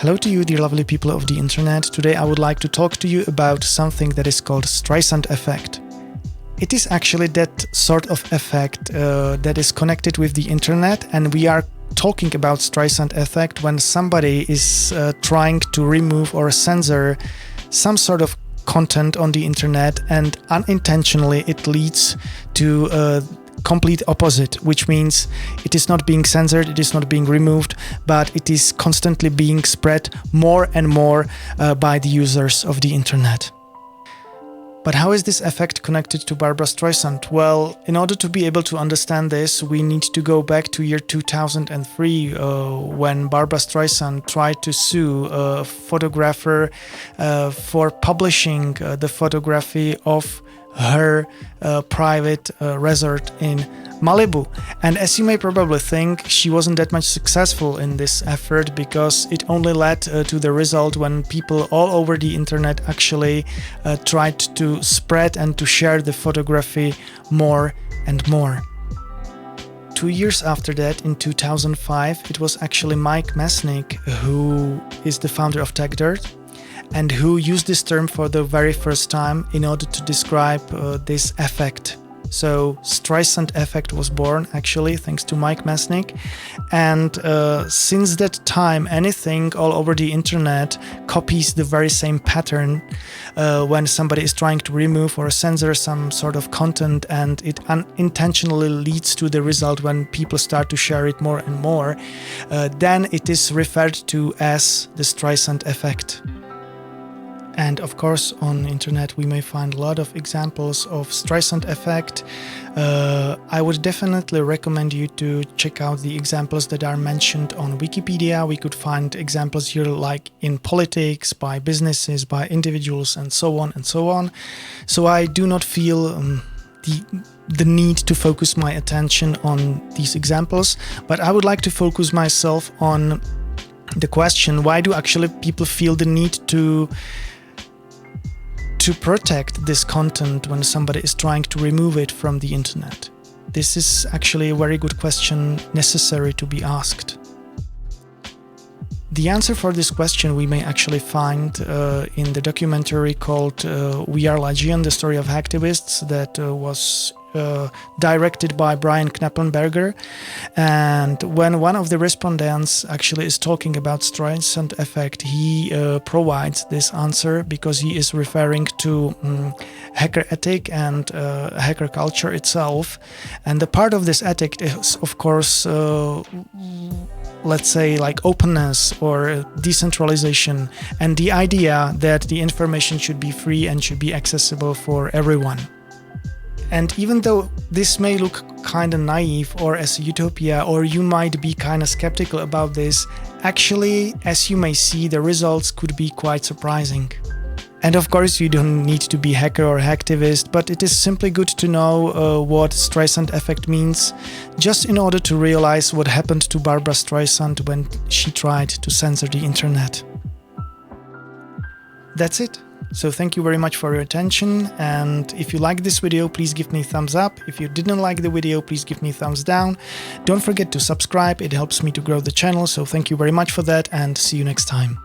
Hello to you, dear lovely people of the internet. Today I would like to talk to you about something that is called Streisand Effect. It is actually that sort of effect that is connected with the internet, and we are talking about Streisand Effect when somebody is trying to remove or censor some sort of content on the internet, and unintentionally it leads to complete opposite, which means it is not being censored, it is not being removed, but it is constantly being spread more and more by the users of the internet. But how is this effect connected to Barbra Streisand? Well, in order to be able to understand this, we need to go back to year 2003 when Barbra Streisand tried to sue a photographer for publishing the photography of her private resort in Malibu. And as you may probably think, she wasn't that much successful in this effort, because it only led to the result when people all over the internet actually tried to spread and to share the photography more and more. 2 years after that, in 2005, it was actually Mike Mesnick, who is the founder of TechDirt, and who used this term for the very first time in order to describe this effect. So Streisand Effect was born actually thanks to Mike Mesnick, and since that time anything all over the internet copies the very same pattern when somebody is trying to remove or censor some sort of content, and it unintentionally leads to the result when people start to share it more and more, then it is referred to as the Streisand Effect. And of course, on the internet we may find a lot of examples of Streisand Effect. I would definitely recommend you to check out the examples that are mentioned on Wikipedia. We could find examples here like in politics, by businesses, by individuals, and so on and so on. So I do not feel the need to focus my attention on these examples, but I would like to focus myself on the question, why do actually people feel the need to protect this content when somebody is trying to remove it from the internet? This is actually a very good question necessary to be asked. The answer for this question we may actually find in the documentary called We Are Legion, the story of hacktivists, that was directed by Brian Knappenberger. And when one of the respondents actually is talking about Streisand Effect, he provides this answer because he is referring to hacker ethic and hacker culture itself. And the part of this ethic is, of course, let's say like openness or decentralization, and the idea that the information should be free and should be accessible for everyone. And even though this may look kind of naive or as a utopia, or you might be kind of skeptical about this, actually, as you may see, the results could be quite surprising. And of course, you don't need to be hacker or hacktivist, but it is simply good to know what Streisand Effect means, just in order to realize what happened to Barbra Streisand when she tried to censor the internet. That's it. So thank you very much for your attention, and if you like this video, please give me a thumbs up. If you didn't like the video, please give me a thumbs down. Don't forget to subscribe, it helps me to grow the channel, so thank you very much for that, and see you next time.